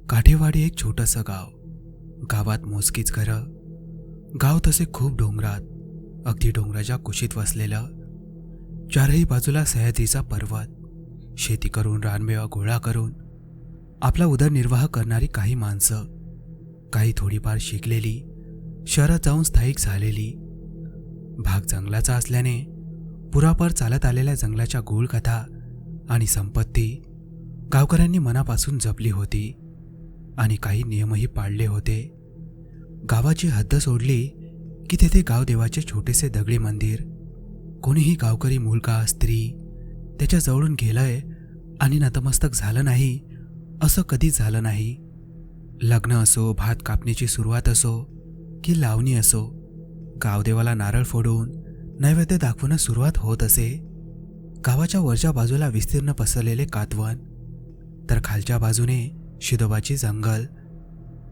काठेवाडी एक छोटंसं गाव. गावात मोजकीच घरं. गाव तसे खूप डोंगरात, अगदी डोंगराच्या कुशीत वसलेलं. चारही बाजूला सह्याद्रीचा पर्वत. शेती करून रानमेवा गोळा करून आपला उदरनिर्वाह करणारी काही माणसं, काही थोडीफार शिकलेली, शहरात जाऊन स्थायिक झालेली. भाग जंगलाचा असल्याने पुरापार चालत आलेल्या जंगलाच्या गूढ कथा आणि संपत्ती गावकऱ्यांनी मनापासून जपली होती आणि काही नियमही पाळले होते. गावाची हद्द सोडली की तेथे गावदेवाचे छोटेसे दगडी मंदिर. कोणीही गावकरी मुलगा स्त्री त्याच्या जवळून गेलंय आणि नतमस्तक झालं नाही असं कधीच झालं नाही. लग्न असो, भात कापणीची सुरुवात असो की लावणी असो, गावदेवाला नारळ फोडून नैवेद्य दाखवणं सुरुवात होत असे. गावाच्या वरच्या बाजूला विस्तीर्ण पसरलेले कातवन, तर खालच्या बाजूने शिदोबाची जंगल.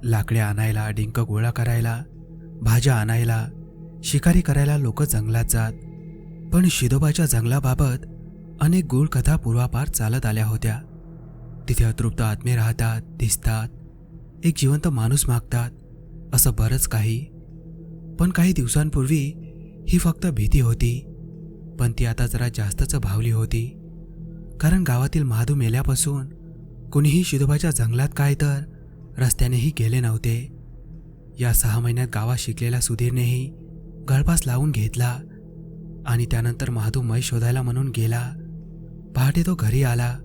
लाकडे आणायला, डिंक गोळा करायला, भाज्या आणायला, शिकारी करायला लोक जंगलात जात. पण शिदोबाच्या जंगलाबाबत अनेक गूढ कथा पूर्वापार चालत आल्या होत्या. तिथे अतृप्त आत्मे राहतात, दिसतात, एक जिवंत माणूस मागतात, असं बरंच काही. पण काही दिवसांपूर्वी ही फक्त भीती होती, पण ती आता जरा जास्तच भावली होती. कारण गावातील महादू मेल्यापासून कुणीही शिदोबाच्या जंगलात काय तर रस्त्यानेही गेले नव्हते. या 6 महिन्यात गावात शिकलेल्या सुधीरनेही गळफास लावून घेतला आणि त्यानंतर महादू मै शोधायला म्हणून गेला. पहाटे तो घरी आला,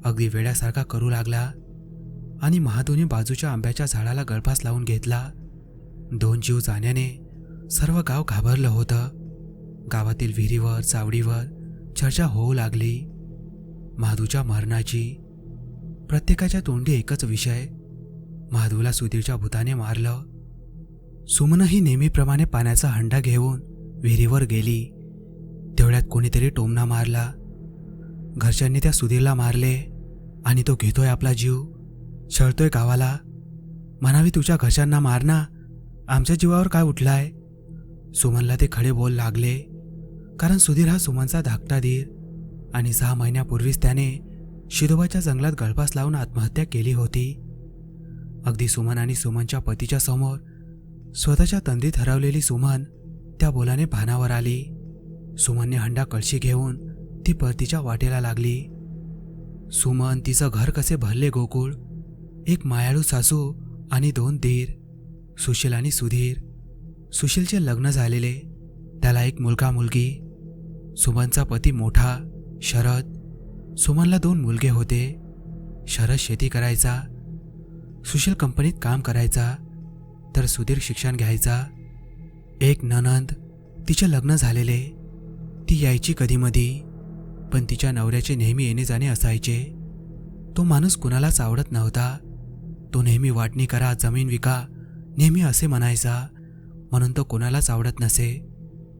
अगदी वेड्यासारखा करू लागला आणि महादूने बाजूच्या आंब्याच्या झाडाला गळफास लावून घेतला. 2 जीव जाण्याने सर्व गाव घाबरलं होतं. गावातील विहिरीवर, चावडीवर चर्चा होऊ लागली, महादूच्या मरणाची. प्रत्येकाच्या तोंडी एकच विषय, महादूला सुधीरच्या भूताने मारलं. सुमनही नेहमीप्रमाणे पाण्याचा हंडा घेऊन विहिरीवर गेली. तेवढ्यात कोणीतरी टोमणा मारला. घरच्यांनी त्या सुधीरला मारले आणि तो घेतोय आपला जीव, छळतोय गावाला. म्हणावी तुझ्या घरच्यांना मार ना, आमच्या जीवावर काय उठलाय. सुमनला ते खडे बोल लागले, कारण सुधीर हा सुमनचा धाकटा धीर आणि 6 महिन्यापूर्वीच त्याने शिदोबाच्या जंगलात गळफास लावून आत्महत्या केली होती. अगदी सुमन आणि सुमनच्या पतीच्या समोर स्वतःच्या तंद्रीत हरवलेली सुमन त्या बोलाने भानावर आली. सुमनने हंडा कळशी घेऊन ती परतीच्या वाटेला लागली. सुमन, तिचं घर कसे भरले गोकुळ. एक मायाळू सासू आणि 2 धीर, सुशील आणि सुधीर. सुशीलचे लग्न झालेले, त्याला एक मुलगा मुलगी. सुमनचा पती मोठा शरद. सुमनला 2 मुलगे होते. शरद शेती करायचा, सुशील कंपनीत काम करायचा, तर सुधीर शिक्षण घ्यायचा. एक नणंद, तिचे लग्न झालेले. ती यायची कधीमधी, पण तिच्या नवऱ्याचे नेहमी येणे जाणे असायचे. तो माणूस कुणालाच आवडत नव्हता. तो नेहमी वाटणी करा, जमीन विका, नेहमी असे म्हणायचा. म्हणून तो कोणालाच आवडत नसे,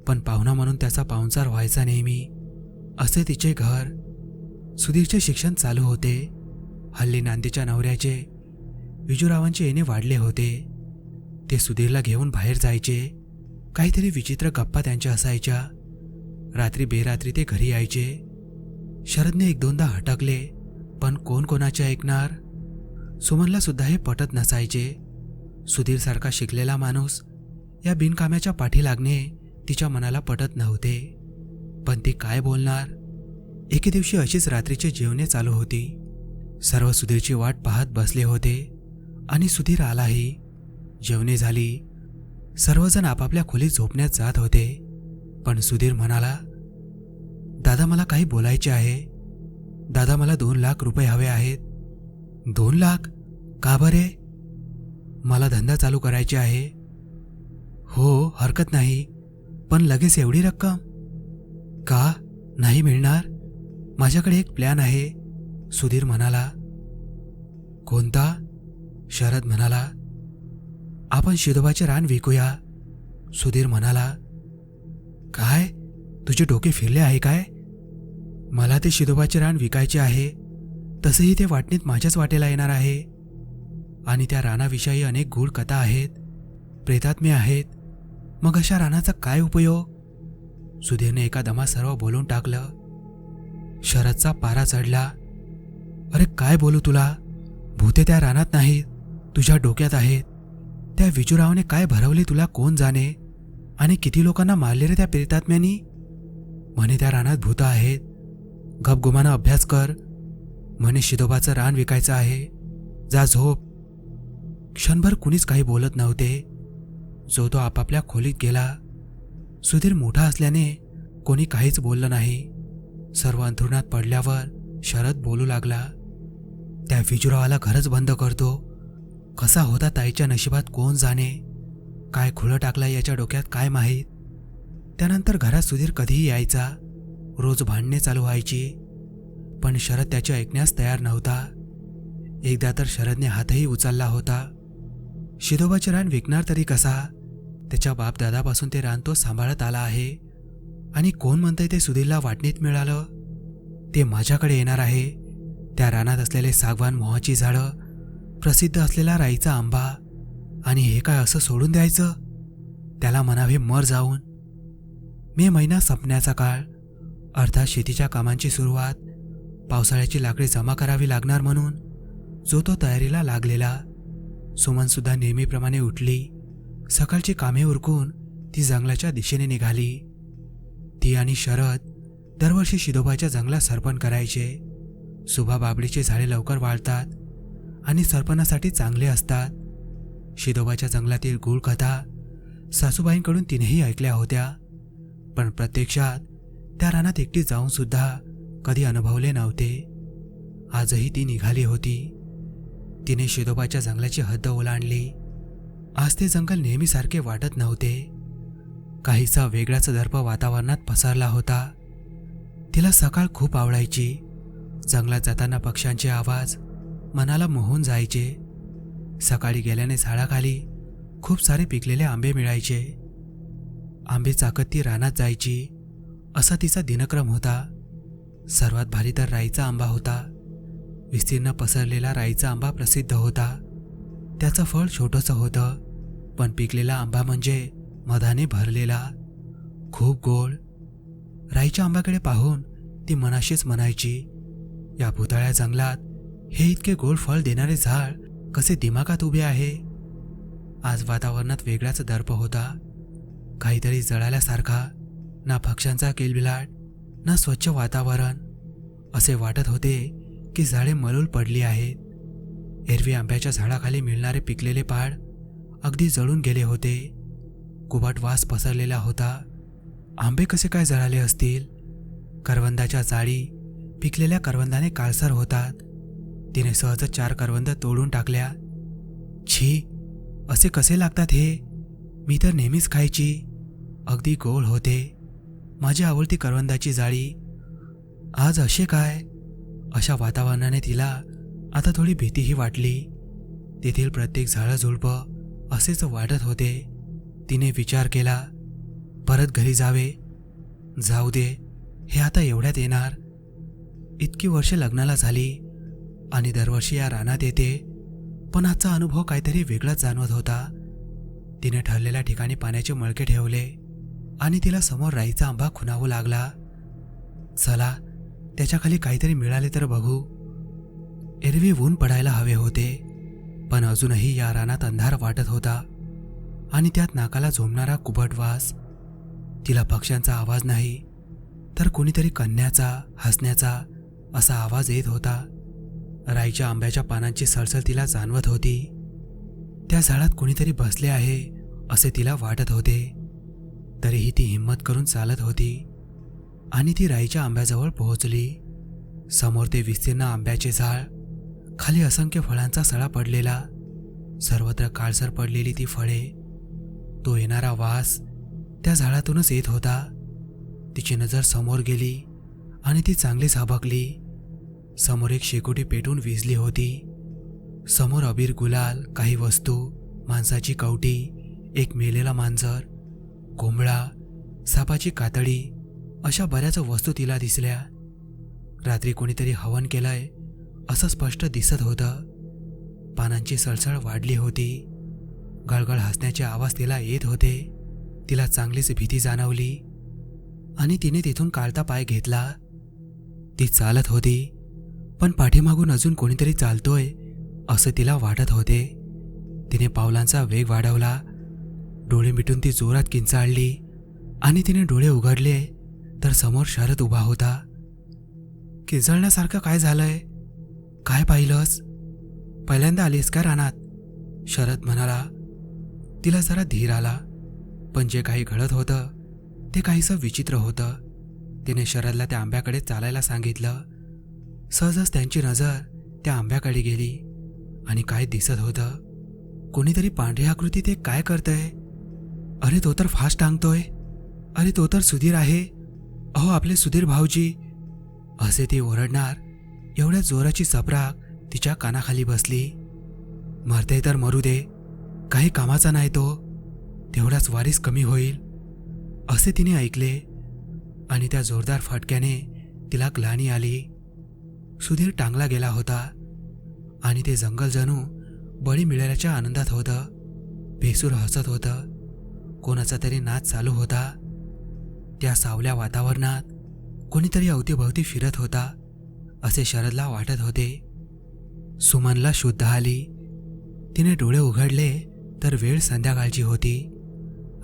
पण पाहुणा म्हणून त्याचा पाहुणचार व्हायचा नेहमी. असे तिचे घर. सुधीरचे शिक्षण चालू होते. हल्ली नांदेच्या नवऱ्याचे, विजूरावांचे येणे वाढले होते. ते सुधीरला घेऊन बाहेर जायचे. काहीतरी विचित्र गप्पा त्यांच्या असायच्या. रात्री बेरात्री ते घरी यायचे. शरदने 1-2दा हटकले, पण कोण कोणाचे ऐकणार. सुमनला सुद्धा हे पटत नसायचे. सुधीरसारखा शिकलेला माणूस या बिनकाम्याच्या पाठी लागणे तिच्या मनाला पटत नव्हते. पण ती काय बोलणार. एके दिवशी अशीच रात्रीची जेवणे चालू होती. सर्व सुधीरची वाट पाहत बसले होते आणि सुधीर आलाही. जेवणे झाली. सर्वजण आपापल्या खोलीत झोपण्यात जात होते. पण सुधीर म्हणाला, दादा मला काही बोलायचे आहे. दादा मला 2 लाख रुपये हवे आहेत. 2 लाख? का बरे? मला धंदा चालू करायचे आहे. हो, हरकत नाही, पण लगेच एवढी रक्कम? का नाही मिळणार? माझ्याकडे एक प्लॅन आहे, सुधीर म्हणाला. कोणता? शरद म्हणाला. आपण शिदोबाचे रान विकूया, सुधीर म्हणाला. काय? तुझे डोके फिरले आहे काय? मला ते शिदोबाचे रान विकायचे आहे. तसंही ते वाटणीत माझ्याच वाटेला येणार आहे आणि त्या रानाविषयी अनेक गूढ कथा आहेत. प्रेतात्मे आहेत, मग अशा रानाचा काय उपयोग? सुधीरने एका दमात सर्व बोलून टाकलं. शरदचा पारा चढला. अरे काय बोलू तुला? भूते त्या रानात नाहीत, तुझ्या डोक्यात आहेत. त्या विजूरावने काय भरवले तुला कोण जाणे, आणि किती लोकांना मारले रे त्या प्रेतात्म्यांनी? म्हणे त्या रानात भूत आहेत. गपगुमानं अभ्यास कर. म्हणे शिदोबाचं रान विकायचं आहे. जा झोप. क्षणभर कुणीच काही बोलत नव्हते. जो तो आपापल्या खोलीत गेला. सुधीर मोठा असल्याने कोणी काहीच बोललं नाही. सर्व अंथरुणात पडल्यावर शरद बोलू लागला. त्या विजुरावाला घरच बंद करतो. कसा होता ताईच्या नशिबात कोण जाणे. काय खुळं टाकला याच्या डोक्यात काय माहीत. त्यानंतर घरात सुधीर कधीही यायचा. रोज भांडणे चालू व्हायची, पण शरद त्याचे ऐकण्यास तयार नव्हता. एकदा तर शरदने हातही उचलला होता. शिदोबाचे रान विकणार तरी कसा? त्याच्या बापदादापासून ते रान तो सांभाळत आला आहे. आणि कोण म्हणतंय ते सुधीरला वाटणीत मिळालं? ते माझ्याकडे येणार आहे. त्या रानात असलेले सागवान मोहाची झाडं, प्रसिद्ध असलेला राईचा आंबा, आणि हे काय असं सोडून द्यायचं? त्याला म्हणावे मर जाऊन. मे महिना संपण्याचा काळ. अर्थात शेतीच्या कामांची सुरुवात. पावसाळ्याची लाकडे जमा करावी लागणार म्हणून जो तो तयारीला लागलेला. सुमनसुद्धा नेहमीप्रमाणे उठली. सकाळची कामे उरकून ती जंगलाच्या दिशेने निघाली. ती आणि शरद दरवर्षी शिदोबाच्या जंगलात सरपण करायचे. सुभा बाबळीची झाडे लवकर वाळतात आणि सरपणासाठी चांगले असतात. शिदोबाच्या जंगलातील गूढ कथा सासूबाईंकडून तिनेही ऐकल्या होत्या, पण प्रत्यक्षात त्या रानात एकटी जाऊन सुद्धा कधी अनुभवले नव्हते. आजही ती निघाली होती. तिने शिदोबाच्या जंगलाची हद्द ओलांडली. आज ते जंगल नेहमीसारखे वाटत नव्हते. काहीसा वेगळाच दर्प वातावरणात पसरला होता. तिला सकाळ खूप आवडायची. जंगलात जाताना पक्ष्यांचे आवाज मनाला मोहून जायचे. सकाळी गेल्याने झाडाखाली खूप सारे पिकलेले आंबे मिळायचे. आंबे चाकत ती रानात जायची. असा तिचा दिनक्रम होता. सर्वात भारी तर राईचा आंबा होता. विस्तीर्ण पसरलेला राईचा आंबा प्रसिद्ध होता. त्याचं फळ छोटंसं होतं, पण पिकलेला आंबा म्हणजे मधाने भरलेला, खूप गोड. राईच्या आंब्याकडे पाहून ती मनाशीच म्हणायची, या भुताळ्या जंगलात हे इतके गोड फळ देणारे झाड कसे दिमागात उभे आहे. आज वातावरणात वेगळाच दर्प होता. काहीतरी जळाल्यासारखा. ना पक्ष्यांचा किलबिलाट, ना स्वच्छ वातावरण. असे वाटत होते की झाडे मलूल पडली आहेत. एरवी आंब्याच्या झाडाखाली मिळणारे पिकलेले पाड अगदी जळून गेले होते. कुबट वास पसरलेला होता. आंबे कसे काय जळाले असतील? करवंदाच्या जाळी पिकलेल्या करवंदाने काळसर होतात. तिने सहज 4 करवंद तोडून टाकल्या. छी, असे कसे लागतात हे? मी तर नेहमीच खायची. अगदी गोड होते. माझी आवडती करवंदाची जाळी. आज असे काय? अशा वातावरणाने तिला आता थोडी भीतीही वाटली. तेथील प्रत्येक झाडझुडपं असेच वाटत होते. तिने विचार केला, परत घरी जावे. जाऊ दे, हे आता एवढ्यात येणार. इतकी वर्षे लग्नाला झाली आणि दरवर्षी या रानात येते, पण आजचा अनुभव काहीतरी वेगळाच जाणवत होता. तिने ठरलेल्या ठिकाणी पाण्याचे मळके ठेवले आणि तिला समोर राईचा आंबा खुणावू लागला. चला, त्याच्याखाली काहीतरी मिळाले तर बघू. एरवी ऊन पडायला हवे होते, पण अजूनही या रानात अंधार वाटत होता आणि त्यात नाकाला झोंबणारा कुबट वास. तिला पक्ष्यांचा आवाज नाही, तर कोणीतरी कन्याचा, हसण्याचा असा आवाज येत होता. राईच्या आंब्याच्या पानांची सळसळ तिला जाणवत होती. त्या झाडात कोणीतरी बसले आहे असे तिला वाटत होते. तरीही ती हिंमत करून चालत होती आणि ती राईच्या आंब्याजवळ पोहोचली. समोर ते विस्तीर्ण आंब्याचे झाड, खाली असंख्य फळांचा सळा पडलेला, सर्वत्र काळसर पडलेली ती फळे. तो येणारा वास त्या झाडातूनच येत होता. तिची नजर समोर गेली आणि ती चांगलीच हबकली. समोर एक शेकोटी पेटून विझली होती. समोर अबीर, गुलाल, काही वस्तू, माणसाची कवटी, एक मेलेला मांजर, कोंबडा, सापाची कातडी अशा बऱ्याच वस्तू तिला दिसल्या. रात्री कोणीतरी हवन केलंय असं स्पष्ट दिसत होतं. पानांची सळसळ वाढली होती. गळगळ हसण्याचे आवाज तिला येत होते. तिला चांगलीच भीती जाणवली आणि तिने तिथून काढता पाय घेतला. ती चालत होती, पण पाठीमागून अजून कोणीतरी चालतोय असं तिला वाटत होते. तिने पावलांचा वेग वाढवला. डोळे मिटून ती जोरात किंचाळली आणि तिने डोळे उघडले तर समोर शरद उभा होता. किंचाळण्यासारखं काय झालंय? काय पाहिलंस? पहिल्यांदा आलीस का रानात? शरद म्हणाला. तिला जरा धीर आला, पण जे काही घडत होतं ते काहीसं विचित्र होतं. तिने शरदला त्या आंब्याकडे चालायला सांगितलं. सहजच त्यांची नजर त्या आंब्याकडे गेली आणि काय दिसत होतं. कोणीतरी पांढरी आकृती ते काय करतंय? अरे तो तर फास्ट टांगतोय. अरे तो तर सुधीर आहे. अहो आपले सुधीर भाऊजी. असे ती ओरडणार एवढ्या जोराची चपराक तिच्या कानाखाली बसली. मरते तर मरू दे, काही कामाचा नाही तो, तेवढाच वारीस कमी होईल असे तिने ऐकले आणि त्या जोरदार फटक्याने तिला ग्लानी आली. सुधीर टांगला गेला होता आणि ते जंगल जणू बळी मिळाल्याच्या आनंदात होतं. बेसूर हसत होतं. कोणाचा तरी नाच चालू होता. त्या सावल्या वातावरणात कोणीतरी अवतीभवती फिरत होता असे शरदला वाटत होते. सुमनला शुद्ध आली. तिने डोळे उघडले तर वेळ संध्याकाळची होती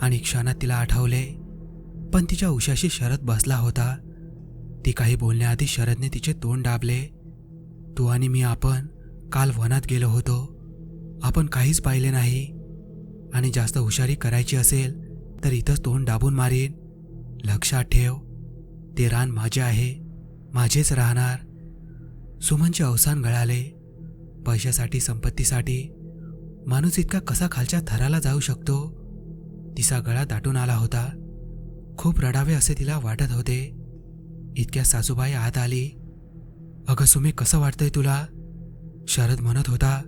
आणि क्षणात तिला आठवले, पण तिच्या उशाशी शरद बसला होता. ती काही बोलण्याआधी शरदने तिचे तोंड दाबले. तू आणि मी आपण काल वनात गेलो होतो. आपण काहीच पाहिले नाही आणि जास्त हुशारी करायची असेल तर इथंच तोंड दाबून मारीन. लक्षात ठेव, ते रान माझे आहे, माझेच राहणार. सुमनचे अवसान गळाले. पैशासाठी, संपत्तीसाठी माणूस इतका कसा खालच्या थराला जाऊ शकतो? तिचा गळा दाटून आला होता. खूप रडावे असे तिला वाटत होते. इतक्या सासूबाई आत आली. अगं सुमे, कसं वाटतंय तुला? शरद म्हणत होता.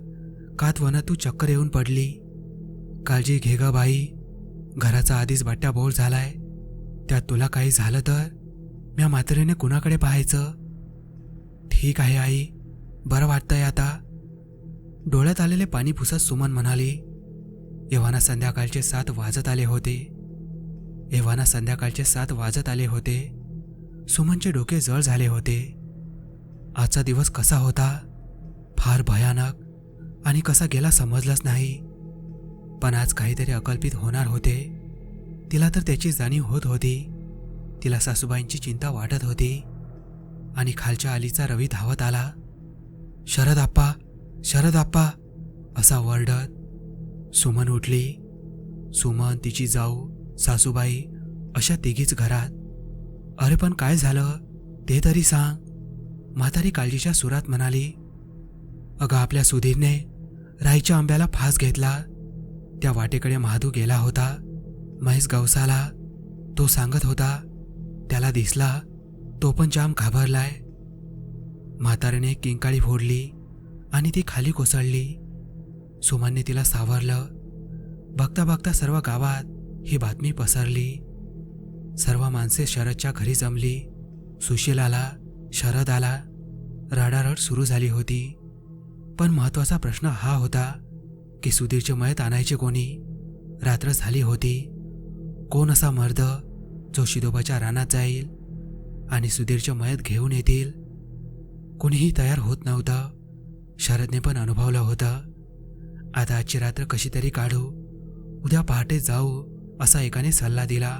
कातवनात तू चक्कर येऊन पडली. काळजी घे ग बाई, घराचा आधीच बट्ट्या बोळ झालाय. त्यात तुला काही झालं तर म्या म्हातारीने कुणाकडे पाहायचं? ठीक आहे आई, बरं वाटतंय आता. डोळ्यात आलेले पाणी पुसत सुमन म्हणाली. एव्हाना संध्याकाळचे 7 वाजत आले होते. सुमनचे डोके जळ झाले होते. आजचा दिवस कसा होता? फार भयानक, आणि कसा गेला समजलंच नाही. पण आज काहीतरी अकल्पित होणार होते. तिला तर त्याची जाणीव होत होती. तिला सासूबाईंची चिंता वाटत होती. आणि खालच्या आलीचा रवी धावत आला. शरद आप्पा, शरद आप्पा असा वरडत. सुमन उठली. सुमन, तिची जाऊ, सासूबाई अशा तिघीच घरात. अरे पण काय झालं ते तरी सांग, म्हातारी काळजीच्या सुरात म्हणाली. अगं आपल्या सुधीरने राईच्या आंब्याला फास घेतला. त्या वाटेकडे महादू गेला होता. महेश गवसाला, तो सांगत होता. त्याला दिसला, तो पण जाम घाबरलाय. म्हातारीने किंकाळी फोडली आणि ती खाली कोसळली. सुमनने तिला सावरलं. बघता बघता सर्व गावात ही बातमी पसरली. सर्व माणसे शरदच्या घरी जमली. सुशील आला, शरद आला. रडारड सुरू झाली होती. पण महत्वाचा प्रश्न हा होता की सुधीरचे मयत आणायचे कोणी? रात्र झाली होती. कोण असा मर्द जो शिदोबाच्या रानात जाईल आणि सुधीरचे मयत घेऊन येतील? कोणीही तयार होत नव्हतं. शरदने पण अनुभवलं होतं. आता आजची रात्र कशी तरी काढू, उद्या पहाटे जाऊ असा एकाने सल्ला दिला.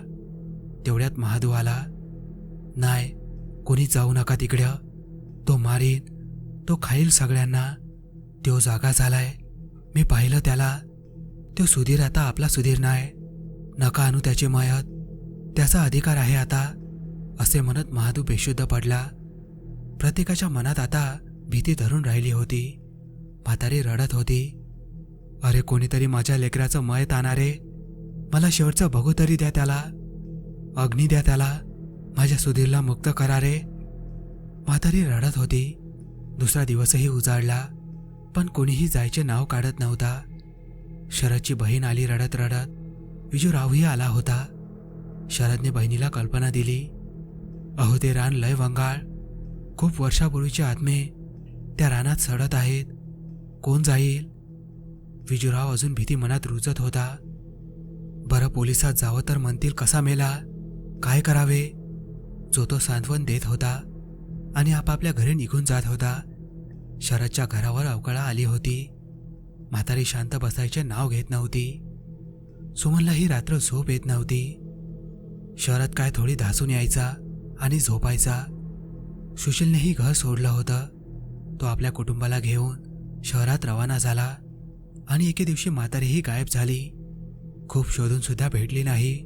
तेवढ्यात महादू आला. नाही, कोणी जाऊ नका तिकडं, तो मारीन, तो खाईल सगळ्यांना. तो जागा झालाय, मी पाहिलं त्याला. तो सुधीर आता आपला सुधीर नाही. नका आणू त्याचे मयत, त्याचा अधिकार आहे आता असे म्हणत महादू बेशुद्ध पडला. प्रत्येकाच्या मनात आता भीती धरून राहिली होती. म्हातारी रडत होती. अरे कोणीतरी माझ्या लेकराचं मयत आणारे, मला शेवटचं बघू तरी द्या त्याला. अग्नी द्या त्याला, माझ्या सुधीरला मुक्त करा रे. म्हातारी रडत होती. दुसरा दिवसही उजाडला, पण कोणीही जायचे नाव काढत नव्हता. शरदची बहीण आली रडत रडत. विजूरावही आला होता. शरदने बहिणीला कल्पना दिली. अहो ते रान लय वंगाळ, खूप वर्षापूर्वीचे आत्मे त्या रानात सडत आहेत. कोण जाईल? विजूराव अजून भीती मनात रुजत होता. बरं, पोलिसात जावं तर म्हणतील कसा मेला, काय करावे. जो तो सांत्वन देत होता आणि आपापल्या घरी निघून जात होता. शरदच्या घरावर अवकळा आली होती. म्हातारी शांत बसायचे नाव घेत नव्हती. सुमनला ही रात्र झोप येत नव्हती. शरद काय थोडी धासून यायचा आणि झोपायचा. सुशीलनेही घर सोडलं होतं. तो आपल्या कुटुंबाला घेऊन शहरात रवाना झाला आणि एके दिवशी म्हातारीही गायब झाली. खूप शोधून सुद्धा भेटली नाही.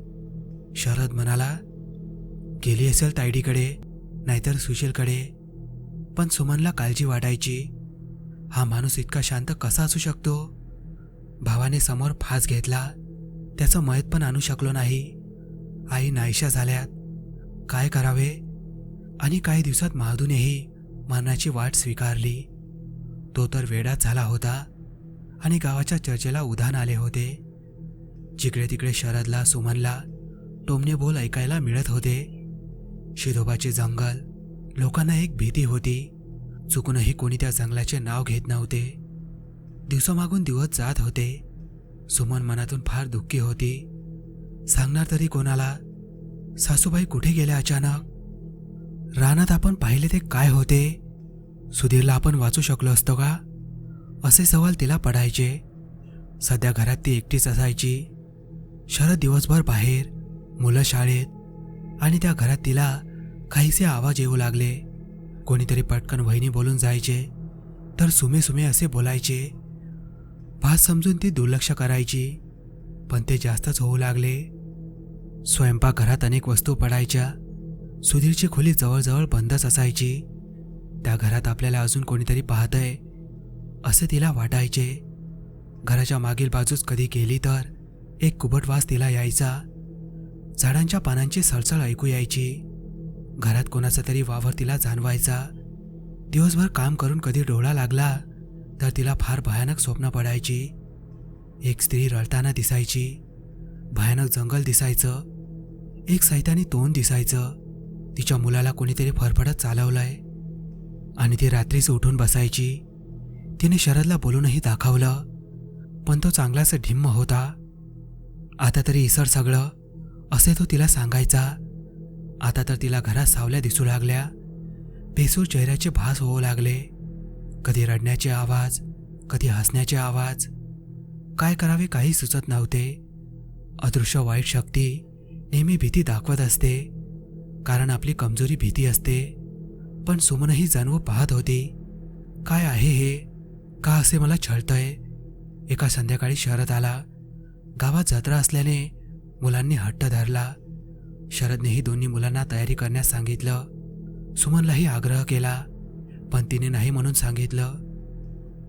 शरद म्हणाला, गेली असेल तायडीकडे नाहीतर सुशीलकडे. पण सुमनला काळजी वाटायची. हा माणूस इतका शांत कसा असू शकतो. भावाने समोर फास घेतला, त्याचं मयत पण आणू शकलो नाही. आई नाहीशा झाल्यात, काय करावे. आणि काही दिवसात महादूनेही मरणाची वाट स्वीकारली. तो तर वेडाच झाला होता आणि गावाच्या चर्चेला उधाण आले होते. जिकडे तिकडे शरदला सुमनला टोमणे बोल ऐकायला मिळत होते. शिधोबाचे जंगल लोकांना एक भीती होती. चुकूनही कोणी त्या जंगलाचे नाव घेत नव्हते. दिवसामागून दिवस जात होते. सुमन मनातून फार दुःखी होती. सांगणार तरी कोणाला. सासूबाई कुठे गेल्या अचानक. रानात आपण पाहिले ते काय होते. सुधीरला आपण वाचू शकलो असतो का, असे सवाल तिला पडायचे. सध्या घरात ती एकटीच असायची. शरद दिवसभर बाहेर, मुलं शाळेत आणि त्या घरात तिला काहीसे आवाज येऊ लागले. कोणीतरी पटकन वहिनी बोलून जायचे तर सुमे सुमे असे बोलायचे. भास समजून ती दुर्लक्ष करायची, पण ते जास्तच होऊ लागले. स्वयंपाकघरात अनेक वस्तू पडायच्या. सुधीरची खोली जवळजवळ बंदच असायची. त्या घरात आपल्याला अजून कोणीतरी पाहतंय असे तिला वाटायचे. घराच्या मागील बाजूस कधी गेली तर एक कुबट वास तिला यायचा. झाडांच्या पानांची सळसळ ऐकू यायची. घरात कोणाचा तरी वावर तिला जाणवायचा. दिवसभर काम करून कधी डोळा लागला तर तिला फार भयानक स्वप्न पडायची. एक स्त्री रडताना दिसायची. भयानक जंगल दिसायचं. एक सैतानी तोंड दिसायचं. तिच्या मुलाला कोणीतरी फरफडत चालवलंय आणि ती रात्रीच उठून बसायची. तिने शरदला बोलूनही दाखवलं, पण तो चांगलाच ढिम्म होता. आता तरी इसर सगळं, असे तो तिला सांगायचा. आता तर तिला घरात सावल्या दिसू लागल्या. बेसूर चेहऱ्याचे भास होऊ लागले. कधी रडण्याचे आवाज, कधी हसण्याचे आवाज. काय करावे काही सुचत नव्हते. अदृश्य वाईट शक्ती नेहमी भीती दाखवत असते, कारण आपली कमजोरी भीती असते. पण सुमनही जाणवू पाहत होती, काय आहे हे, का असे मला छळतंय. एका संध्याकाळी शरद आला. गावात जत्रा असल्याने मुलांनी हट्ट धरला. शरदनेही दोन्ही मुलांना तयारी करण्यास सांगितलं. सुमनलाही आग्रह केला, पण तिने नाही म्हणून सांगितलं.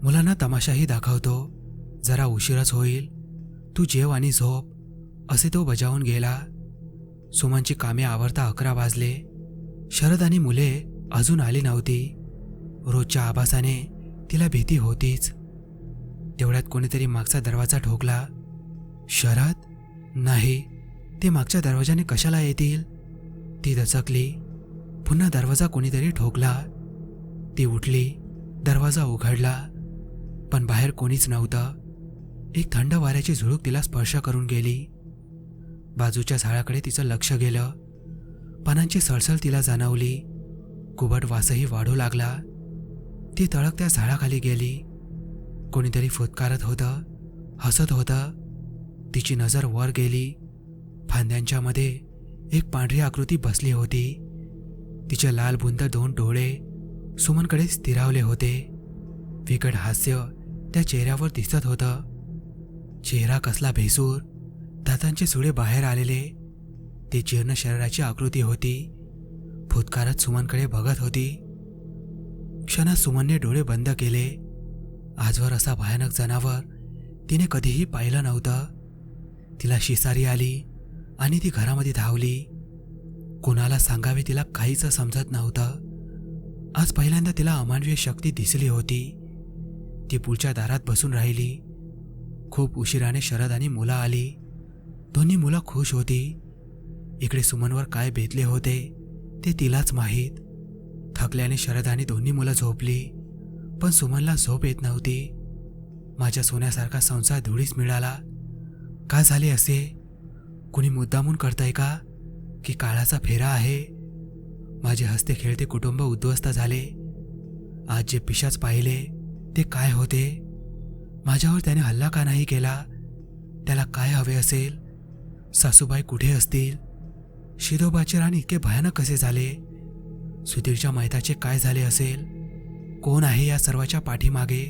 मुलांना तमाशाही दाखवतो, जरा उशीरच होईल, तू जेव आणि झोप, असे तो बजावून गेला. सुमनची कामे आवरता 11 वाजले. शरद आणि मुले अजून आली नव्हती. रोजच्या आभासाने तिला भीती होतीच. तेवढ्यात कोणीतरी मागचा दरवाजा ठोकला. शरद? नाही, ते मागच्या दरवाजाने कशाला येतील. ती दचकली. पुन्हा दरवाजा कोणीतरी ठोकला. ती उठली. दरवाजा उघडला, पण बाहेर कोणीच नव्हतं. एक थंड वाऱ्याची झुळूक तिला स्पर्श करून गेली. बाजूच्या झाडाकडे तिचं लक्ष गेलं. पानांची सळसळ तिला जाणवली. कुबट वासही वाढू लागला. ती तळक त्या झाडाखाली गेली. कोणीतरी फुतकारत होतं, हसत होतं. तिची नजर वर गेली. फांद्यांच्या मध्ये एक पांढरी आकृती बसली होती. तिचे लाल बुंद 2 डोळे सुमनकडे स्थिरावले होते. विकट हास्य त्या चेहऱ्यावर दिसत होतं. चेहरा कसला भेसूर, दातांचे सुळे बाहेर आलेले. ती जीर्ण शरीराची आकृती होती. फुतकारत सुमनकडे बघत होती. क्षणात सुमनने डोळे बंद केले. आजवर असा भयानक जनावर तिने कधीही पाहिलं नव्हतं. तिला शिसारी आली आणि ती घरामध्ये धावली. कोणाला सांगावे तिला काहीच समजत नव्हतं. आज पहिल्यांदा तिला अमानवीय शक्ती दिसली होती. ती पुढच्या दारात बसून राहिली. खूप उशिराने शरद आणि मुलं आली. दोन्ही मुलं खुश होती. इकडे सुमनवर काय बेतले होते ते तिलाच माहीत. थकल्याने शरद आणि दोन्ही मुलं झोपली, पण सुमनला झोप येत नव्हती. माझ्या सोन्यासारखा संसार धुळीस मिळाला. का झाले असे? कुणी मुद्दामून करतंय का, की काळाचा फेरा आहे? माझे हसते खेळते कुटुंब उद्ध्वस्त झाले. आज जे पिशाच पाहिले ते काय होते? माझ्यावर त्याने हल्ला का नाही केला? त्याला काय हवे असेल? सासूबाई कुठे असतील? शिदोबाचे रान इतके भयानक कसे झाले? सुधीरच्या मैताचे काय झाले असेल? कोण आहे या सर्वाच्या पाठीमागे?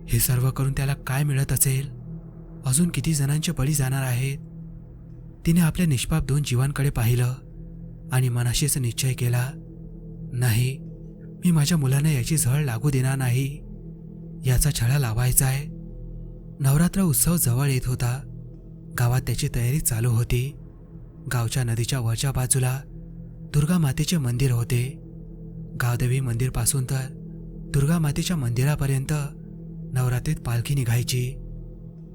हे सर्व करून त्याला काय मिळत असेल? अजून किती जणांचे बळी जाणार आहेत? तिने आपल्या निष्पाप 2 जीवांकडे पाहिलं आणि मनाशीच निश्चय केला, नाही, मी माझ्या मुलांना याची झळ लागू देणार नाही. याचा छळा लावायचा आहे. नवरात्र उत्सव जवळ येत होता. गावात त्याची तयारी चालू होती. गावच्या नदीच्या वरच्या बाजूला दुर्गा मातेचे मंदिर होते. गावदेवी मंदिरपासून तर दुर्गा मातेच्या मंदिरापर्यंत नवरात्रीत पालखी निघायची.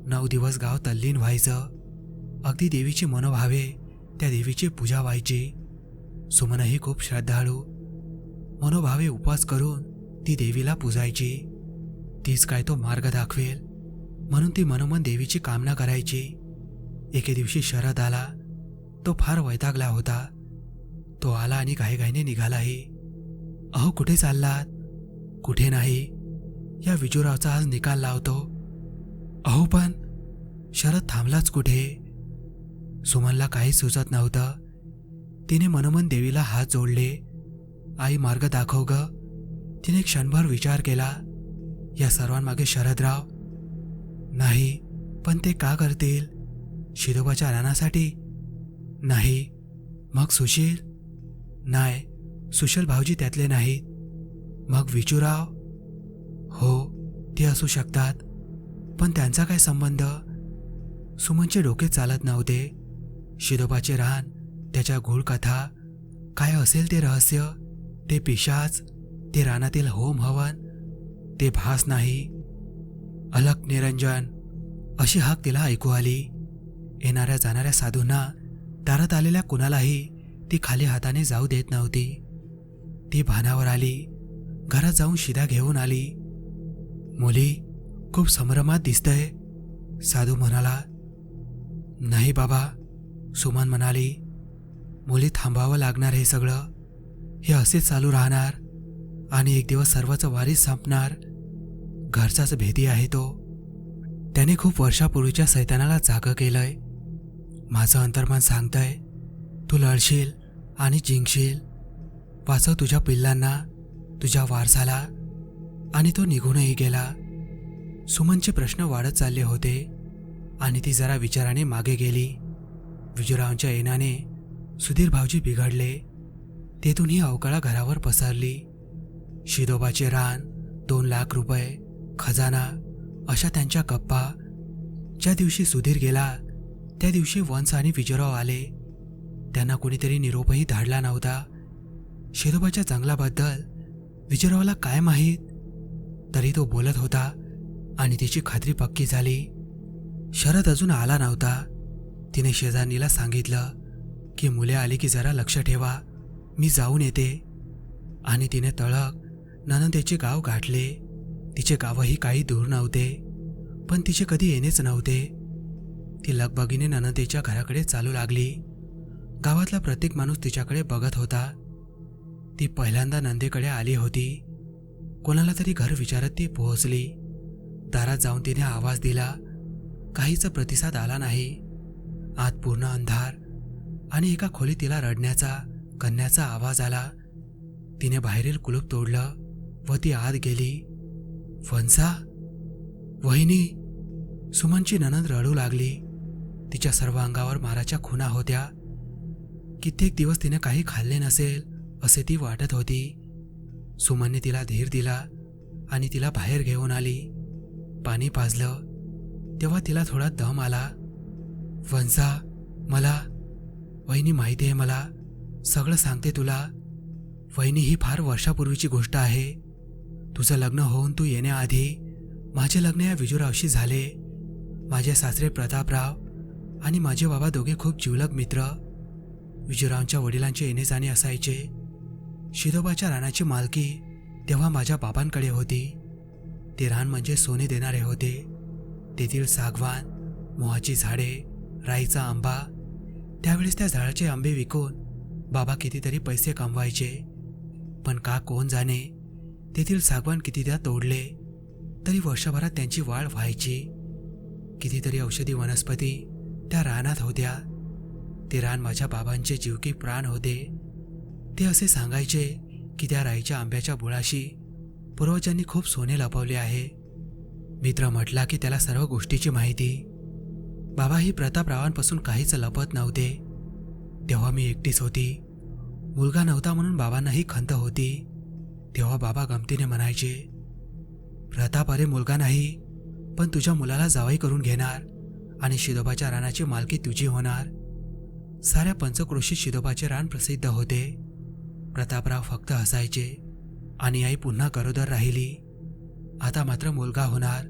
9 दिवस गाव तल्लीन व्हायचं. अगदी देवीची मनोभावे त्या देवीची पूजा व्हायची. सुमनही खूप श्रद्धाळू मनोभावे उपवास करून ती देवीला पूजायची. तीच काय तो मार्ग दाखवेल म्हणून ती मनोमन देवीची कामना करायची. एके दिवशी शरद आला. तो फार वैतागला होता. तो आला आणि घाईघाईने निघालाही. अहो, कुठे चाललात? कुठे नाही, या विजूरावचा आज निकाल लावतो. अहो, पण शरद थांबलाच कुठे? सुमनला काही सुचत नव्हतं. तिने मनोमन देवीला हात जोडले. आई, मार्ग दाखव ग. तिने क्षणभर विचार केला. या सर्वांमागे शरदराव? नाही, पण ते का करतील? शिदोबाच्या रानासाठी? नाही. मग सुशील? नाही, सुशील भाऊजी त्यातले नाहीत. मग विजूराव? हो, ते असू शकतात, पण त्यांचा काय संबंध? सुमनचे डोके चालत नव्हते. शिदोबाचे रान, त्याच्या गूढ कथा, काय असेल ते रहस्य, ते पिशाच, ते रानातील होम हवन, ते भास नाही. अलक निरंजन अशी हाक तिला ऐकू आली. येणाऱ्या जाणाऱ्या साधूंना, दारात आलेल्या कुणालाही ती खाली हाताने जाऊ देत नव्हती. ती भानावर आली. घरात जाऊन शिदा घेऊन आली. मुली, खूप संभ्रमात दिसतंय, साधू म्हणाला. नाही बाबा, सुमन म्हणाली. मुली, थांबावं लागणार. हे सगळं, हे असेच चालू राहणार आणि एक दिवस सर्वच वारीस संपणार. घरचाच भेदी आहे तो. त्याने खूप वर्षापूर्वीच्या सैतानाला जागं केलंय. माझं अंतर्मन सांगतंय, तू लढशील आणि जिंकशील. वाचव तुझ्या पिल्लांना, तुझ्या वारसाला. आणि तो निघूनही गेला. सुमनचे प्रश्न वाढत चालले होते आणि ती जरा विचाराने मागे गेली. विजूरावांच्या येण्याने सुधीर भाऊजी बिघडले. तेथून ही अवकाळा घरावर पसरली. शिदोबाचे रान, 2 लाख रुपये, खजाना, अशा त्यांच्या गप्पा. ज्या दिवशी सुधीर गेला त्या दिवशी वंश आणि विजूराव आले. त्यांना कोणीतरी निरोपही धाडला नव्हता. शिदोबाच्या जंगलाबद्दल विजूरावला काय माहीत? तरी तो बोलत होता आणि तिची खात्री पक्की झाली. शरद अजून आला नव्हता. तिने शेजारणीला सांगितलं की मुले आली की जरा लक्ष ठेवा, मी जाऊन येते. आणि तिने तळक ननंदेचे गाव गाठले. तिचे गावही काही दूर नव्हते, पण तिचे कधी येणेच नव्हते. ती लगबगीने ननंदेच्या घराकडे चालू लागली. गावातला प्रत्येक माणूस तिच्याकडे बघत होता. ती पहिल्यांदा नंदेकडे आली होती. कोणाला तरी घर विचारत ती पोहोचली. दारात जाऊन तिने आवाज दिला. काहीच प्रतिसाद आला नाही. आत पूर्ण अंधार आणि एका खोलीत तिला रडण्याचा, कन्याचा आवाज आला. तिने बाहेरील कुलूप तोडलं व ती आत गेली. वंसा, वहिनी. सुमनची नणंद रडू लागली. तिच्या सर्व अंगावर माराच्या खुणा होत्या. कित्येक दिवस तिने काही खाल्ले नसेल असे ती वाटत होती. सुमनने तिला धीर दिला आणि तिला बाहेर घेऊन आली. पाणी पाजलं तेव्हा तिला थोडा दम आला. वंसा, मला, वहिनी माहिती आहे, मला सगळं सांगते तुला. वहिनी, ही फार वर्षापूर्वीची गोष्ट आहे. तुझं लग्न होऊन तू येण्याआधी माझे लग्न या विजूरावशी झाले. माझे सासरे प्रतापराव आणि माझे बाबा दोघे खूप जिवलग मित्र. विजूरावांच्या वडिलांचे येणे जाणे असायचे. शिदोबाच्या रानाची मालकी तेव्हा माझ्या बाबांकडे होती. ते रान म्हणजे सोने देणारे होते. तेथील सागवान, मोहाची झाडे, राईचा आंबा. त्यावेळेस त्या झाडाचे आंबे विकून बाबा कितीतरी पैसे कमवायचे. पण का कोण जाणे, तेथील सागवान कितीदा तोडले तरी वर्षभरात त्यांची वाढ व्हायची. कितीतरी औषधी वनस्पती त्या रानात होत्या. ते रान माझ्या बाबांचे जीवकी प्राण होते. ते असे सांगायचे की त्या राईच्या आंब्याच्या बुळाशी पूर्वजांनी खूप सोने लपवले आहे. मित्र म्हटला की त्याला सर्व गोष्टीची माहिती. बाबा ही प्रतापरावांपासून काहीच लपत नव्हते. तेव्हा मी एकटीच होती. मुलगा नव्हता म्हणून बाबांनाही खंत होती. तेव्हा बाबा गमतीने म्हणायचे, प्रताप अरे मुलगा नाही, पण तुझ्या मुलाला जावई करून घेणार आणि शिदोबाच्या रानाची मालकी तुझी होणार. साऱ्या पंचक्रोशीत शिदोबाचे रान प्रसिद्ध होते. प्रतापराव फक्त हसायचे आणि आई पुन्हा गरोदर राहिली. आता मात्र मुलगा होणार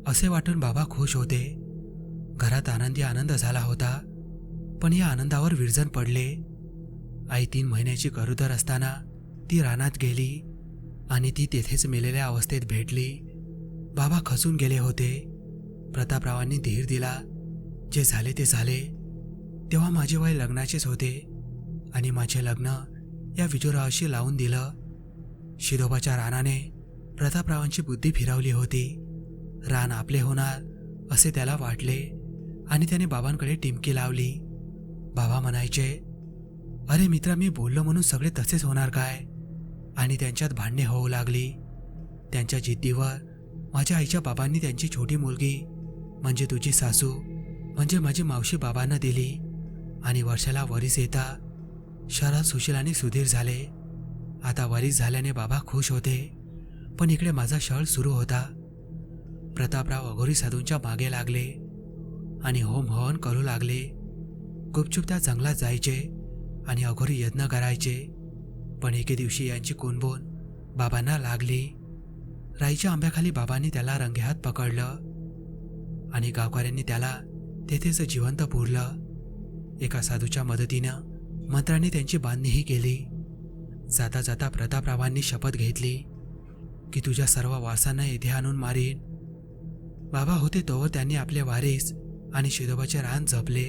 असे वाटून बाबा खुश होते. घरात आनंदी आनंद झाला होता. पण या आनंदावर विरजण पडले. आई 3 महिन्याची गरोदर असताना ती रानात गेली आणि ती तेथेच मेलेल्या अवस्थेत भेटली. बाबा खचून गेले होते. प्रतापरावांनी धीर दिला. जे झाले ते झाले. तेव्हा माझे वय लग्नाचेच होते आणि माझे लग्न या विजूरावाशी लावून दिलं. शिदोबाच्या रानाने प्रतापरावांची बुद्धी फिरवली होती. रान आपले होणार असे त्याला वाटले आणि त्याने बाबांकडे टिमकी लावली. बाबा म्हणायचे, अरे मित्रा, मी बोललो म्हणून सगळे तसेच होणार काय? आणि त्यांच्यात भांडणे होऊ लागली. त्यांच्या जिद्दीवर माझ्या आईच्या बाबांनी त्यांची छोटी मुलगी म्हणजे तुझी सासू म्हणजे माझी मावशी बाबांना दिली आणि वर्षाला वरीस येता शरद, सुशील आणि सुधीर झाले. आता वरीस झाल्याने बाबा खुश होते. पण इकडे माझा छळ सुरू होता. प्रतापराव अघोरी साधूंच्या मागे लागले आणि होम हवन करू लागले. गुपचूप त्या जंगलात जायचे आणि अघोरी यज्ञ करायचे. पण एके दिवशी यांची कुणबोन बाबांना लागली. राईच्या आंब्याखाली बाबांनी त्याला रंगेहात पकडलं आणि गावकऱ्यांनी त्याला तेथेच जिवंत पुरलं. एका साधूच्या मदतीनं मंत्राने त्यांची बांधणीही केली. जाता जाता प्रतापरावांनी शपथ घेतली की तुझ्या सर्व वारसांना येथे आणून मारीन. बाबा होते तोवर त्यांनी आपले वारीस आणि शिदोबाचे रान जपले.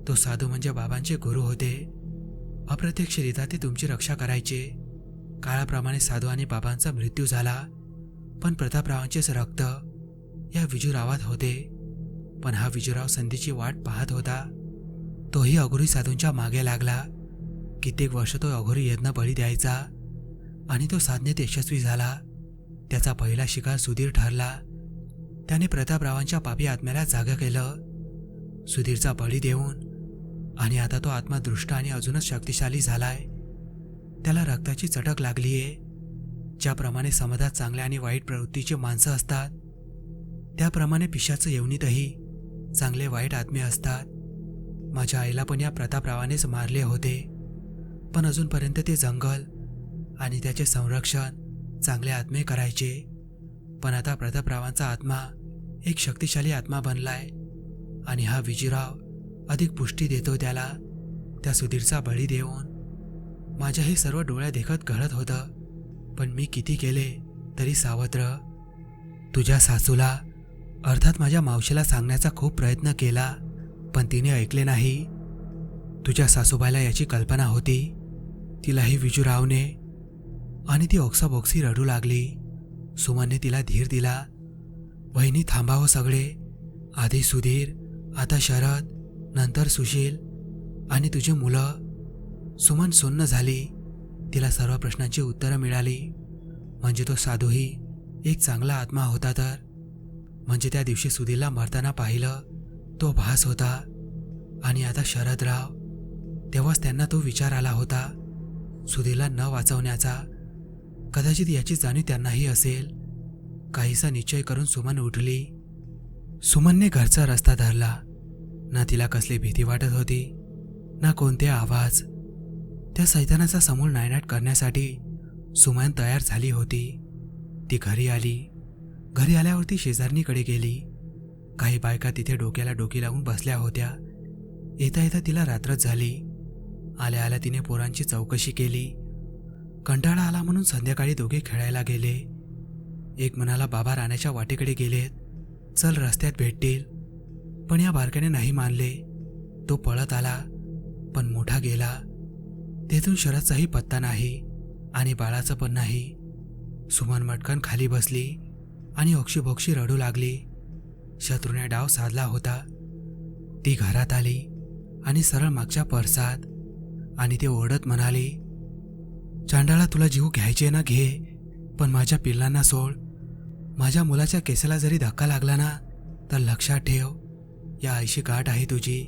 तो साधू म्हणजे बाबांचे गुरु होते. अप्रत्यक्षरित्या ते तुमची रक्षा करायचे. काळाप्रमाणे साधू आणि बाबांचा मृत्यू झाला. पण प्रतापरावांचेच रक्त या विजूरावात होते. पण हा विजूराव संधीची वाट पाहत होता. तोही अघोरी साधूंच्या मागे लागला. कित्येक वर्ष तो अघोरी यज्ञ बळी द्यायचा आणि तो साधनेत यशस्वी झाला. त्याचा पहिला शिकार सुधीर ठरला. त्याने प्रतापरावांच्या पापी आत्म्याला जागा केलं. सुधीरचा बळी देऊन आणि आता तो आत्मा दृष्ट आणि अजूनच शक्तिशाली झालाय. त्याला रक्ताची चटक लागलीये. ज्याप्रमाणे समाजात चांगल्या आणि वाईट प्रवृत्तीची माणसं असतात, त्याप्रमाणे पिशाचं येवणीतही चांगले वाईट आत्मे असतात. माझ्या आईला पण या प्रतापरावानेच मारले होते. पण अजूनपर्यंत ते जंगल आणि त्याचे संरक्षण चांगले आत्मे करायचे. पण आता प्रतापरावांचा आत्मा एक शक्तिशाली आत्मा बनलाय आणि हा विजूराव अधिक पुष्टी देतो त्याला. त्या सुधीरचा बळी देऊन माझ्या हे सर्व डोळ्या देखत घडत होतं. पण मी किती केले तरी सावत्र. तुझ्या सासूला अर्थात माझ्या मावशीला सांगण्याचा खूप प्रयत्न केला, पण तिने ऐकले नाही. तुझ्या सासूबाईला याची कल्पना होती. तिलाही विजूरावने आणि ती ओक्साबोक्सी रडू लागली. सुमनने तिला धीर दिला. वहिनी थांबावं सगळे. आधी सुधीर, आता शरद, नंतर सुशील आणि तुझी मुलं. सुमन सुन्न झाली. तिला सर्व प्रश्नांची उत्तरं मिळाली. म्हणजे तो साधूही एक चांगला आत्मा होता तर. म्हणजे त्या दिवशी सुधीरला मरताना पाहिलं तो भास होता. आणि आता शरदराव. तेव्हाच त्यांना तो विचार आला होता सुधीरला न वाचवण्याचा. कदाचित याची जाणीव त्यांनाही असेल. काहीसा निश्चय करून सुमन उठली. सुमनने घरचा रस्ता धरला. ना तिला कसली भीती वाटत होती ना कोणते आवाज. त्या सैतानाचा समूळ नायनाट करण्यासाठी सुमन तयार झाली होती. ती घरी आली. घरी आल्यावरती शेजारणीकडे गेली. काही बायका तिथे डोक्याला डोकी लावून बसल्या होत्या. येता येता तिला रात्रच झाली. आल्या आल्या तिने पोरांची चौकशी केली. कंटाळा आला म्हणून संध्याकाळी दोघे खेळायला गेले. एक म्हणाला, बाबा रानाच्या वाटेकडे गेलेत, चल रस्त्यात भेटतील. पण या बारक्याने नाही मानले. तो पळत आला, पण मोठा गेला. तेथून शरदचाही पत्ता नाही आणि बाळाचं पण नाही. सुमन मटकन खाली बसली आणि ओक्षीबोक्षी रडू लागली. शत्रूने डाव साधला होता. ती घरात आली आणि सरळ मागच्या परसात, आणि ते ओरडत म्हणाली, चांडाळा, तुला जीव घ्यायचे ना घे, पण माझ्या पिल्लांना सोड. माझ्या मुलाच्या केसाला जरी धक्का लागला ना तर लक्षात ठेव, या आईशी गाठ आहे तुझी.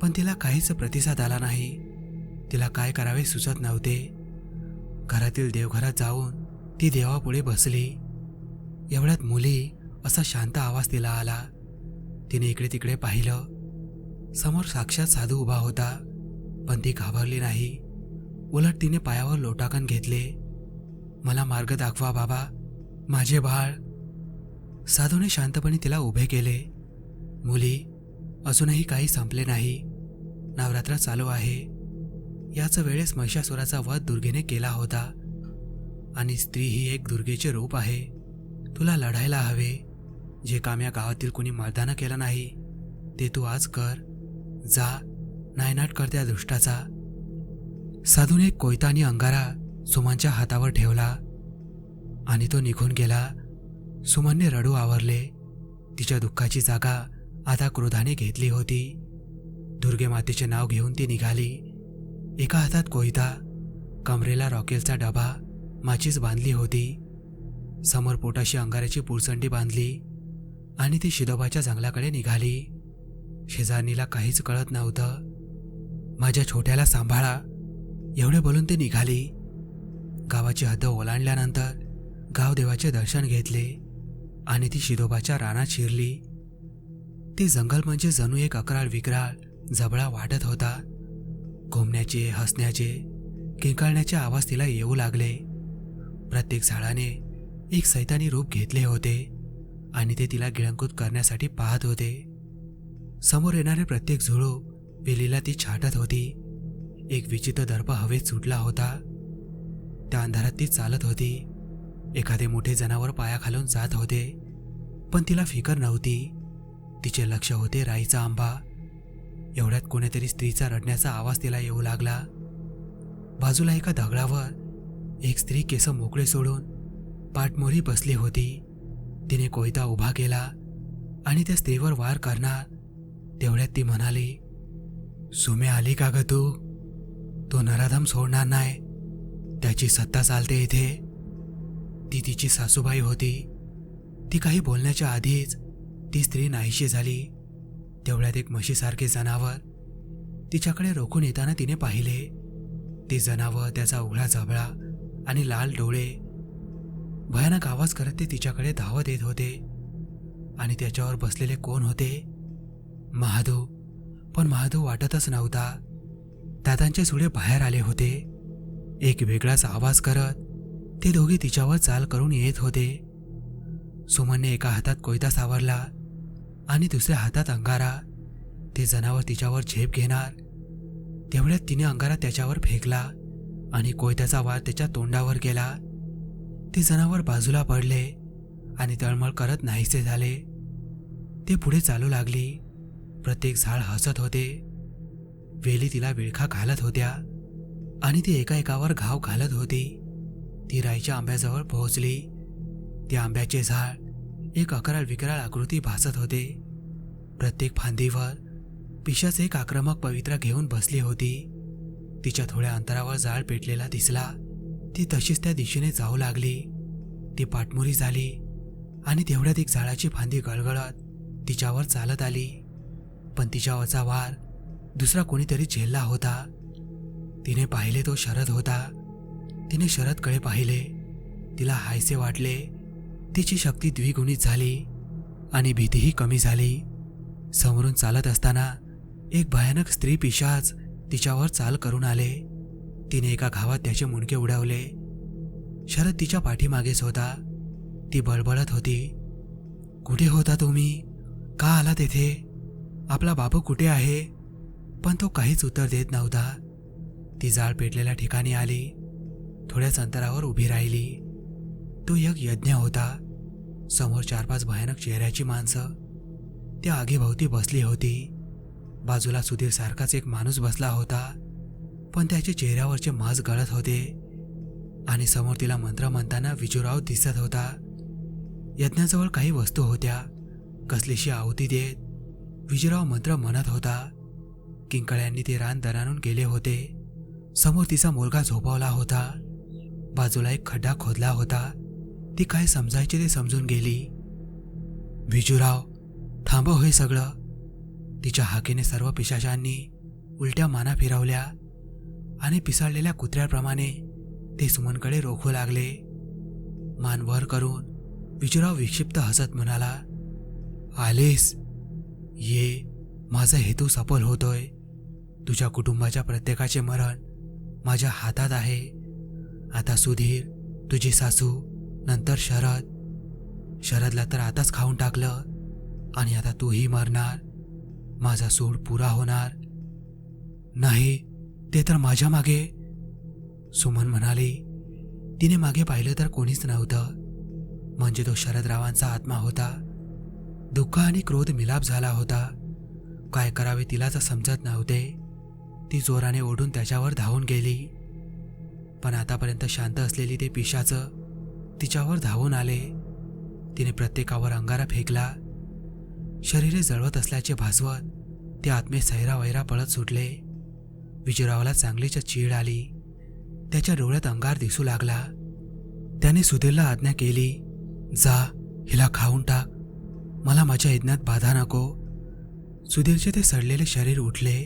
पण तिला काहीच प्रतिसाद आला नाही. तिला काय करावे सुचत नव्हते. घरातील देवघरात जाऊन ती देवापुढे बसली. एवढ्यात मुली असा शांत आवाज तिला आला. तिने इकडे तिकडे पाहिलं. समोर साक्षात साधू उभा होता, पण ती घाबरली नाही. उलट तिने पायावर लोटाकन घेतले. मला मार्ग दाखवा बाबा, माझे बाळ. साधूने शांतपणे तिला उभे केले. मुली, अजूनही काही संपले नाही. नवरात्र चालू आहे. याच वेळेस महिषासुराचा वध दुर्गेने केला होता, आणि स्त्री ही एक दुर्गेचे रूप आहे. तुला लढायला हवे. जे काम या गावातील कोणी मर्दानं केलं नाही ते तू आज कर. जा, नायनाट कर त्या दुष्टाचा. साधूने एक कोयता आणि अंगारा सुमनच्या हातावर ठेवला आणि तो निघून गेला. सुमनने रडू आवरले. तिच्या दुःखाची जागा आता क्रोधाने घेतली होती. दुर्गे मातेचे नाव घेऊन ती निघाली. एका हातात कोयता, कमरेला रॉकेलचा डबा, माचीस बांधली होती. समोर पोटाशी अंगाऱ्याची पुरचंडी बांधली आणि ती शिदोबाच्या जंगलाकडे निघाली. शेजारणीला काहीच कळत नव्हतं. माझ्या छोट्याला सांभाळा, एवढे बोलून ती निघाली. गावाची हद्द ओलांडल्यानंतर गावदेवाचे दर्शन घेतले आणि ती शिदोबाच्या रानात शिरली. ते जंगल म्हणजे जणू एक अकराळ विक्राळ जबळा वाटत होता. घुमण्याचे, हसण्याचे, किंकाळण्याचे आवाज तिला येऊ लागले. प्रत्येक झाडाने एक सैतानी रूप घेतले होते आणि ते तिला गिळंकृत करण्यासाठी पाहत होते. समोर येणारे प्रत्येक झुळूक वेलीला ती छाटत होती. एक विचित्र दर्प हवेत सुटला होता. त्या अंधारात ती चालत होती. एखादे मोठे जनावर पायाखालून जात होते, पण तिला फिकर नव्हती. तिचे लक्ष होते राईचा आंबा. एवढ्यात कोणीतरी स्त्रीचा रडण्याचा आवाज तिला येऊ लागला. बाजूला एका दगडावर एक स्त्री केस मोकळे सोडून पाठमोरी बसली होती. तिने कोयता उभा केला आणि त्या स्त्रीवर वार करणार तेवढ्यात ती म्हणाली, सुमे आली का ग तू? तो नराधम सोडणार नाही. त्याची सत्ता चालते इथे. ती तिची सासूबाई होती. ती काही बोलण्याच्या आधीच ती स्त्री नाहीशी झाली. तेवढ्यात एक म्हशीसारखे जनावर तिच्याकडे रोखून येताना तिने पाहिले. ते जनावर, त्याचा उघडा जबळा आणि लाल डोळे, भयानक आवाज करत ते तिच्याकडे धावत येत होते. आणि त्याच्यावर बसलेले कोण होते? महादेव. पण महादेव वाटतच नव्हता. दादांचे सुळे बाहेर आले होते. एक वेगळाच आवाज करत ते दोघे तिच्यावर चाल करून येत होते. सुमनने एका हातात कोयता सावरला आणि दुसऱ्या हातात अंगारा. ते जनावर तिच्यावर झेप घेणार तेवढ्यात तिने अंगारा त्याच्यावर फेकला आणि कोयत्याचा वार त्याच्या तोंडावर गेला. ते जनावर बाजूला पडले आणि तळमळ करत नाहीसे झाले. ते पुढे चालू लागली. प्रत्येक झाड हसत होते. वेली तिला विळखा घालत होत्या आणि ती एका एकावर घाव घालत होती. ती राईच्या आंब्याजवळ पोहोचली. त्या आंब्याचे झाड एक अकराळ विकराळ आकृती भासत होते. प्रत्येक फांदीवर पिशाच एक आक्रमक पवित्रा घेऊन बसली होती. तिच्या थोड्या अंतरावर जाळ पेटलेला दिसला. ती तशीच त्या दिशेने जाऊ लागली. ती पाठमोरी झाली आणि तेवढ्यात एक झाडाची फांदी गळगळत तिच्यावर चालत आली. पण तिच्यावरचा वार दुसरा कोणीतरी झेलला होता. तिने पाहिले तो शरद होता. तिने शरदकडे पाहिले. तिला हायसे वाटले. तिची शक्ती द्विगुणित झाली आणि भीतीही कमी झाली. समोरून चालत असताना एक भयानक स्त्री पिशाच तिच्यावर चाल करून आले. तिने एका घावात त्याचे मुंडके उडवले. शरद तिच्या पाठीमागेच होता. ती बळबळत होती, कुठे होता तुम्ही? का आला तेथे? आपला बाबू कुठे आहे? पण तो काहीच उत्तर देत नव्हता. ती जाळ पेटलेल्या ठिकाणी आली. थोड्याच अंतरावर उभी राहिली. तो एक यज्ञ होता. समोर 4-5 भयानक चेहऱ्याची माणसं त्या आगीभोवती बसली होती. बाजूला सुधीर सारखाच एक माणूस बसला होता, पण त्याच्या चेहऱ्यावरचे मांस गळत होते. आणि समोर तिला मंत्र म्हणताना विजूराव दिसत होता. यज्ञाजवळ काही वस्तू होत्या. कसलीशी आहुती देत विजूराव मंत्र म्हणत होता. किंकाळ्यांनी ते रान दणाणून गेले होते. समोर तिचा मुलगा झोपावला होता. बाजूला एक खड्डा खोदला होता. ती काय समजायचे ते समजून गेली. विजूराव, थांबव हे सगळं. तिच्या हाकेने सर्व पिशाचांनी उलट्या माना फिरवल्या आणि पिसाळलेल्या कुत्र्याप्रमाणे ते सुमनकडे रोखू लागले. मान वर करून विजूराव विक्षिप्त हसत म्हणाला, आलीस? ये, माझा हेतू सफल होतोय. तुझ्या कुटुंबाच्या प्रत्येकाचे मरण माझ्या हातात आहे. आता सुधीर, तुझी सासू, नंतर शरदला तर आताच खाऊन टाकलं आणि आता तूही मरणार. माझा सूड पुरा होणार नाही. ते तर माझ्या मागे. सुमन म्हणाली. तिने मागे पाहिलं तर कोणीच नव्हतं. म्हणजे तो शरदरावांचा आत्मा होता. दुःख आणि क्रोध मिलाप झाला होता. काय करावे तिलाच समजत नव्हते. ती जोराने ओढून त्याच्यावर धावून गेली. पण आतापर्यंत शांत असलेली ते पिशाचं तिच्यावर धावून आले. तिने प्रत्येकावर अंगारा फेकला. शरीरे जळवत असल्याचे भासवत ते आत्मे सैरावैरा पळत सुटले. विजूरावला चांगलीच चीड आली. त्याच्या डोळ्यात अंगार दिसू लागला. त्याने सुधीरला आज्ञा केली, जा, हिला खाऊन टाक. मला माझ्या यज्ञात बाधा नको. सुधीरचे ते सडलेले शरीर उठले.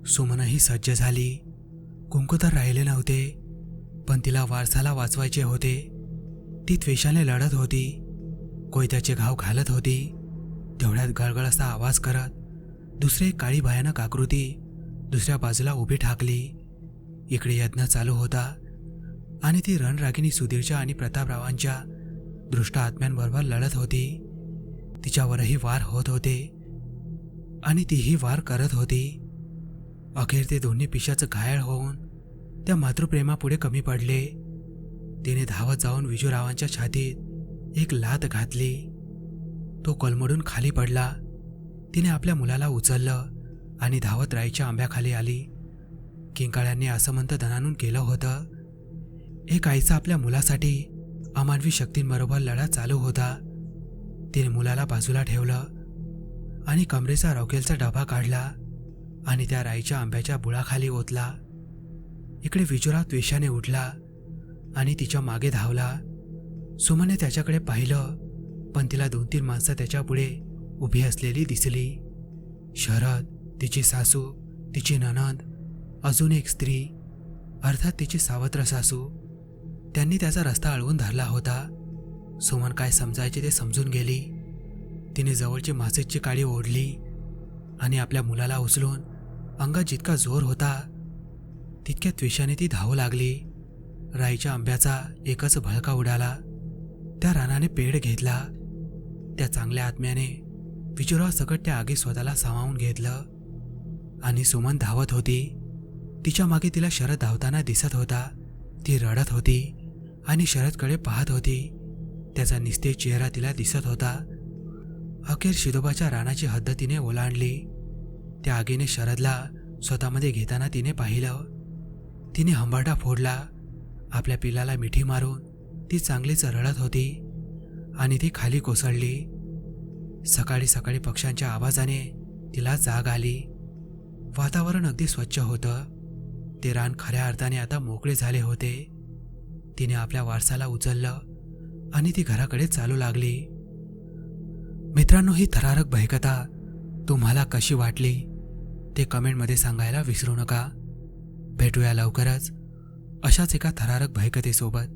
सुमनही सज्ज झाली. कुंकू तर राहिले नव्हते, पण तिला वारसाला वाचवायचे होते. ती त्वेषाने लढत होती. कोयत्याचे घाव घालत होती. तेवढ्यात गळगळ असा आवाज करत दुसरी काळी भयानक आकृती दुसऱ्या बाजूला उभी ठाकली. इकडे यज्ञ चालू होता आणि ती रणरागिणी सुधीरच्या आणि प्रतापरावांच्या दृष्ट आत्म्यांबरोबर लढत होती. तिच्यावरही वार होत होते आणि तीही वार करत होती. अखेर ते दोन्ही पिशाचं घायल होऊन त्या मातृप्रेमापुढे कमी पडले. तिने धावत जाऊन विजूरावांच्या छातीत एक लाथ घातली. तो कोलमडून खाली पडला. तिने आपल्या मुलाला उचललं आणि धावत राईच्या आंब्याखाली आली. किंकाळ्यांनी असं म्हणत दणाणून केलं होतं. एक आईचा आपल्या मुलासाठी अमानवी शक्तींबरोबर लढा चालू होता. तिने मुलाला बाजूला ठेवलं आणि कमरेचा रॉकेलचा डबा काढला आणि त्या राईच्या आंब्याच्या बुळाखाली ओतला. इकडे विजूराव त्वेषाने उठला आणि तिच्या मागे धावला. सुमनने त्याच्याकडे पाहिलं, पण तिला 2-3 माणसं त्याच्या पुढे उभी असलेली दिसली. शरद, तिची सासू, तिची नणंद, अजून एक स्त्री, अर्थात तिची सावत्र सासू. त्यांनी त्याचा रस्ता अडवून धरला होता. सुमन काय समजायचे ते समजून गेली. तिने जवळची मासेची काडी ओढली आणि आपल्या मुलाला उचलून अंगात जितका जोर होता तितक्या त्वेषाने ती धावू लागली. राईच्या आंब्याचा एकच भळका उडाला. त्या रानाने पेड घेतला. त्या चांगल्या आत्म्याने विजूराव सकट त्या आगी स्वतःला सामावून घेतलं आणि सुमन धावत होती. तिच्या मागे तिला शरद धावताना दिसत होता. ती रडत होती आणि शरदकडे पाहत होती. त्याचा निस्तेज चेहरा तिला दिसत होता. अखेर शिदोबाच्या रानाची हद्द तिने ओलांडली. त्या आगीने शरदला स्वतःमध्ये घेताना तिने पाहिलं. तिने हंबारडा फोडला. आपल्या पिलाला मिठी मारून ती चांगलीच रडत होती आणि ती खाली कोसळली. सकाळी सकाळी पक्ष्यांच्या आवाजाने तिला जाग आली. वातावरण अगदी स्वच्छ होतं. ते रान खऱ्या अर्थाने आता मोकळे झाले होते. तिने आपल्या वारसाला उचललं आणि ती घराकडे चालू लागली. मित्रांनो, ही थरारक भयकथा तुम्हाला कशी वाटली ते कमेंटमध्ये सांगायला विसरू नका. भेटूया लवकरच अशाच एका थरारक भयकथेसोबत.